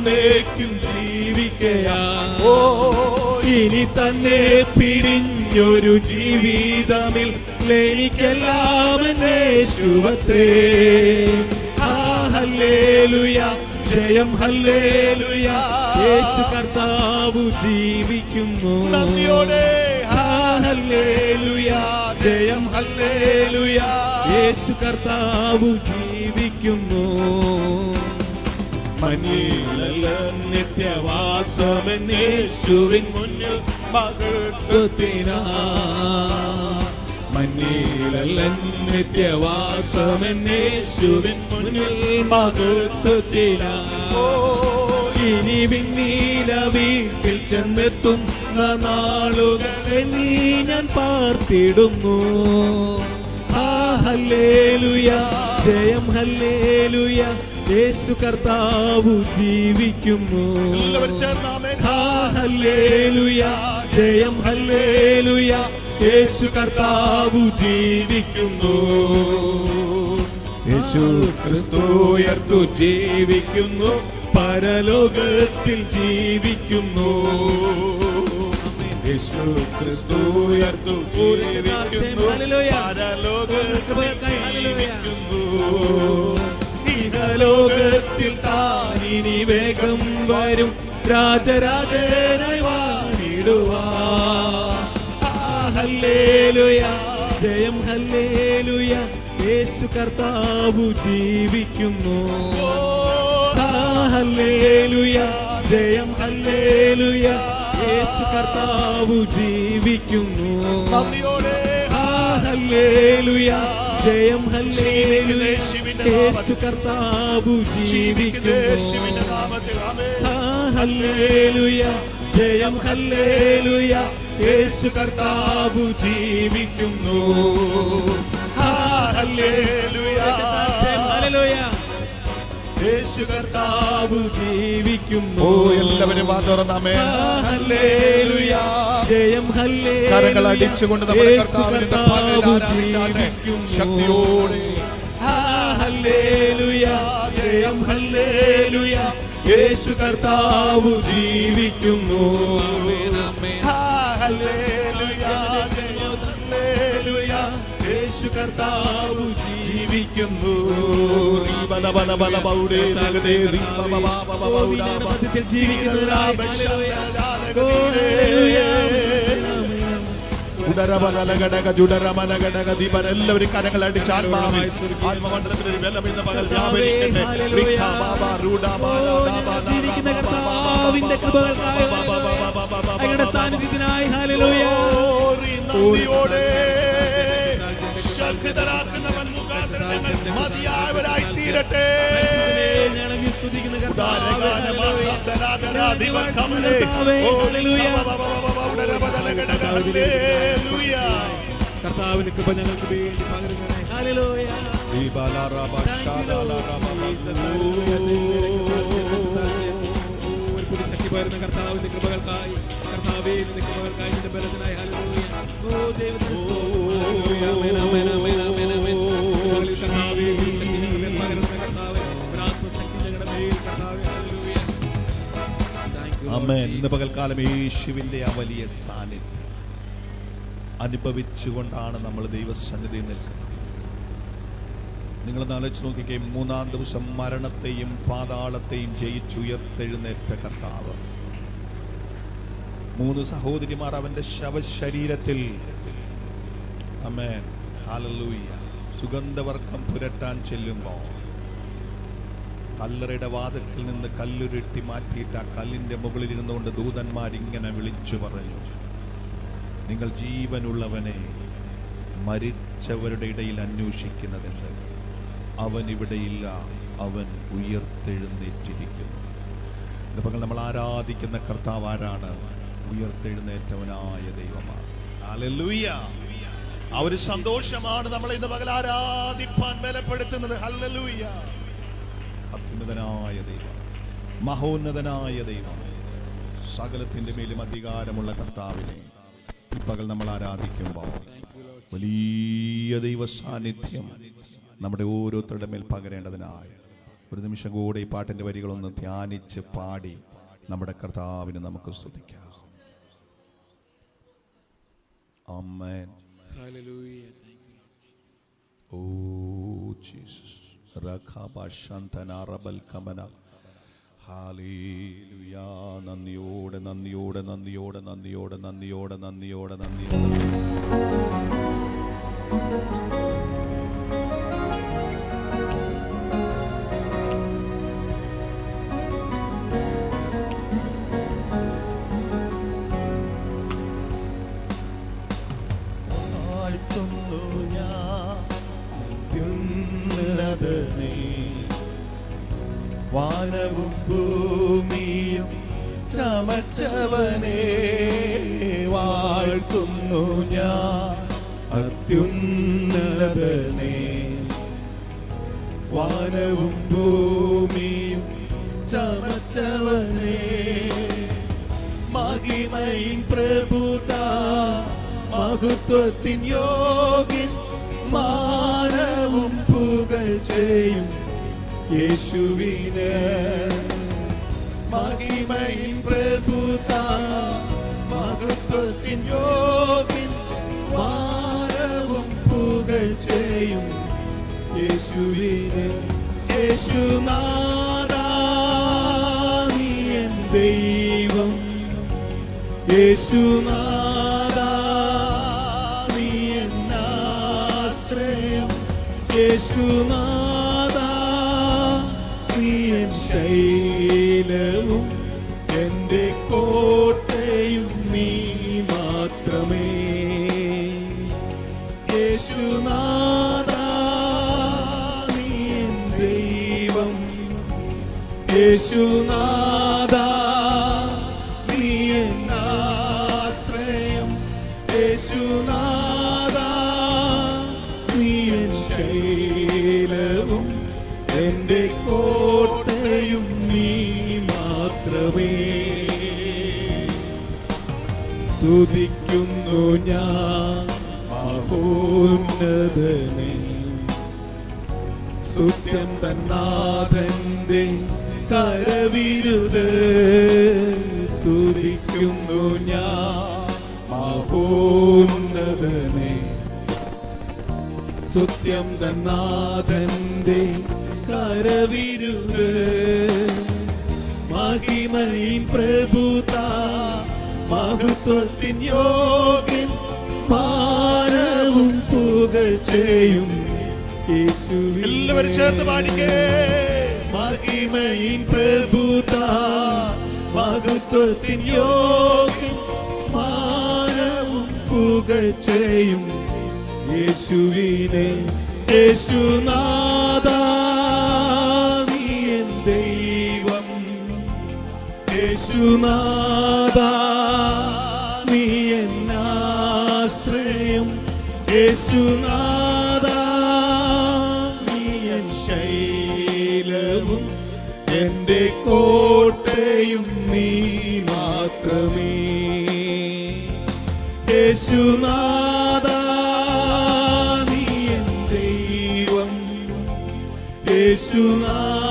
എന്നേക്കും ജീവിക്കയാ. ഓ ഇനി തന്നെ പിരിഞ്ഞൊരു ജീവിതമിൽ എനിക്കെല്ലാം യേശുവത്രേ. ഹല്ലേലൂയ ജയം ഹല്ലേലൂയ യേശു കർത്താവ് ജീവിക്കുന്നു. നന്ദിയോടെ ഹല്ലേലൂയ ജയം ഹല്ലേലൂയ യേശു കർത്താവ് ജീവിക്കുന്നു. മഞ്ഞിലല്ല നിത്യവാസമെൻ യേശുവിൻ മുന്നിൽ മഹത്വത്തിനാ. മഞ്ഞിലല്ല നിത്യവാസമെൻ യേശുവിൻ മുന്നിൽ മഹത്വത്തിനാ. ഇനി വിണ്ണീല വീട്ടിൽ ചെന്നെത്തുന്ന നാളുകളെ നീ ഞാൻ പാർത്തിടുന്നു. ഹല്ലേലൂയ ജയം ഹല്ലേലൂയ യേശു കർത്താവ് ജീവിക്കുന്നു. ഹല്ലേലൂയ ജയം ഹല്ലേലൂയ യേശു കർത്താവ് ജീവിക്കുന്നു. യേശു ക്രിസ്തു ഉയർത്തു ജീവിക്കുന്നു. പരലോകത്തിൽ ജീവിക്കുന്നു. യേശു ക്രിസ്തു ഉയർത്തു ജീവിക്കുന്നു. പരലോകത്തിൽ ജീവിക്കുന്നു. ഇഹലോകത്തിൽ താനിനി വേഗം വരും രാജരാജനായി വാണിടുവാ. ഹല്ലേലൂയ ജയം ഹല്ലേലൂയ യേശു കർത്താവ് ജീവിക്കുന്നു. ഹല്ലേലൂയ ജയം ഹല്ലേലൂയ യേശു കർത്താവ് ജീവിക്കുന്നു. ഹല്ലേലൂയ ജയം ഹല്ലേലൂയ യേശു കർത്താവ് ജീവിക്കുന്നു. ഹല്ലേലൂയ ജയം ഹല്ലേലൂയ യേശു കർത്താവ് ജീവിക്കുന്നു. ഹല്ലേലൂയ ഹല്ലേലൂയ യേശു കർത്താവ് ജീവിക്കുന്നു. എല്ലാവരും വാതുറന്നാമേ. ഹല്ലേലൂയ ജയം ഹല്ലേലൂയ കരങ്ങൾ അടിച്ചുകൊണ്ട് നമ്മുടെ കർത്താവിനെ ആരാധിച്ചാട്ടെ ശക്തിയോടെ. ഹല്ലേലൂയ ജയം ഹല്ലേലൂയ യേശു കർത്താവ് ജീവിക്കുന്നു. ഹല്ലേലൂയ ജയം ഹല്ലേലൂയ യേശു കർത്താവ് ജീവിക്കുന്നു. എല്ലാവരും കരങ്ങൾ അടിച്ച് ആത്മമണ്ഡലത്തിൽ ഒരു ബലം ഇന്ന് പകൽ വ്യാപരിക്കട്ടെ. ശക്തരാക്കുന്നവൻ മുഖാന്തരം ഞങ്ങൾ മതിയായവരായി തീരട്ടെ. കർത്താവിന്റെ കൃപ ഞങ്ങൾക്ക് വേണ്ടി പകരുന്നതിനായി ഹല്ലേലൂയ. ഒരു പുതിയ ശക്തി പകരുന്ന കർത്താവിന്റെ കൃപകൾക്കായി, കർത്താവേ നിന്റെ കൃപകൾക്കായി, നിന്റെ ബലത്തിനായി ഹല്ലേലൂയ. ഓ ദൈവമേ ഇന്ന് പകൽക്കാലം യേശുവിന്റെ ആ വലിയ സാന്നിധ്യം അനുഭവിച്ചുകൊണ്ടാണ് നമ്മൾ ദൈവസന്നിധിയിൽ നിൽക്കുന്നത്. നിങ്ങളൊന്ന് ആലോചിച്ച് നോക്കിക്കേ, 3-ാം ദിവസം മരണത്തെയും പാതാളത്തെയും ജയിച്ചുയർത്തെഴുന്നേറ്റ കർത്താവ്, 3 സഹോദരിമാർ അവന്റെ ശവശരീരത്തിൽ ആമേൻ ഹല്ലേലൂയ സുഗന്ധവർക്കം പുരട്ടാൻ ചെല്ലുമ്പോൾ കല്ലറയുടെ വാതിൽക്കൽ നിന്ന് കല്ലുരുട്ടി മാറ്റിയിട്ട് ആ കല്ലിന്റെ മുകളിൽ ഇരുന്നുകൊണ്ട് ദൂതന്മാരിങ്ങനെ വിളിച്ചു പറഞ്ഞു, നിങ്ങൾ ജീവനുള്ളവനെ മരിച്ചവരുടെ ഇടയിൽ അന്വേഷിക്കുന്നതെന്ന്, അവൻ ഇവിടെയില്ല, അവൻ ഉയർത്തെഴുന്നേറ്റിരിക്കുന്നു. ഇന്നിപ്പോൾ നമ്മൾ ആരാധിക്കുന്ന കർത്താവ് ആരാണ്? ഉയർത്തെഴുന്നേറ്റവനായ ദൈവമാണ്. ഹല്ലേലൂയ. ആ ഒരു സന്തോഷമാണ് നമ്മളെ ഇന്ന് പകൽ ആരാധിപ്പാൻ ബലപ്പെടുത്തുന്നത്. ഹല്ലേലൂയ. അത്യുന്നതനായ ദൈവം, മഹോന്നതനായ ദൈവം, സകലത്തിന്റെ മേലും അധികാരമുള്ള കർത്താവിനെ ഈ പകൽ നമ്മൾ ആരാധിക്കുമ്പോൾ വലിയ ദൈവ സാന്നിധ്യം നമ്മുടെ ഓരോരുത്തരുടെ മേൽ പകരേണ്ടതിനായി ഒരു നിമിഷം കൂടെ ഈ പാട്ടിൻ്റെ വരികളൊന്ന് ധ്യാനിച്ച് പാടി നമ്മുടെ കർത്താവിനെ നമുക്ക് സ്തുതിക്കാം. ആമേൻ. ഹല്ലേലൂയ. Oh Jesus. റഖബശന്തനറബൽ കമന. ഹല്ലേലൂയ. നന്ദിയോടെ നന്ദിയോടെ നന്ദിയോടെ നന്ദിയോടെ നന്ദിയോടെ നന്ദിയോടെ നന്ദിയോടെ വാനവും ഭൂമിയും ചമച്ചവനെ വാഴ്ത്തുന്നു ഞാൻ അത്യുന്നതനെ. വാനവും ഭൂമിയും ചമച്ചവനെ മഹിമയിൻ പ്രഭുതാ മഹത്വത്തിൻ യോഗ്യൻ മാനവും പുകഴ്ചയും യേശുവിനെ. മഹിമയിൻ പ്രഭുതാ മഹത്വത്തിൻ യോഗ്യൻ മാനവും പുകഴ്ചയും യേശുവിനെ. യേശുനാഥാ നീ എൻ ദൈവം. യേശുനാഥാ നീ എൻ ആശ്രയം. യേശുനാഥാ നീ എൻ ശൈലവും എന്റെ കോട്ടയും നീ മാത്രമേ. യേശുനാഥാ നീ എൻ ദൈവം. യേശുനാഥാ നീ എൻ ആശ്രയം. യേശുനാഥാ നീ എൻ ശൈലവും എന്റെ കോട്ടയും നീ മാത്രമേ. സ്തുതിക്കുന്നു ഞാൻ മഹോന്നതനെ. സുത്യൻ തന്നാഥന്റെ കരവിരുത്. സ്തുതിക്കുന്നു ഞാൻ മഹോന്നതനെ. സുത്യം തന്നാഥന്റെ കരവിരുത്. മഹിമയിൻ പ്രഭുതാ മഹത്വത്തിൻ യോഗ്യൻ മാനവും പുകഴ്ചയും യേശുവിനെ. എല്ലാവരും ചേർന്ന് പാടിക്കേ. മഹിമയിൻ പ്രഭുതാ മഹത്വത്തിൻ യോഗ്യൻ മാനവും പുകഴ്ചയും യേശുവിനെ. യേശുനാഥാ നീ എൻ ദൈവം. യേശുനാഥാ നീ എൻ ആശ്രയം. യേശുനാഥാ നീ എൻ ശൈലവും എന്റെ കോട്ടയും നീ മാത്രമേ. യേശുനാഥാ നീ എൻ ദൈവം. യേശുനാഥാ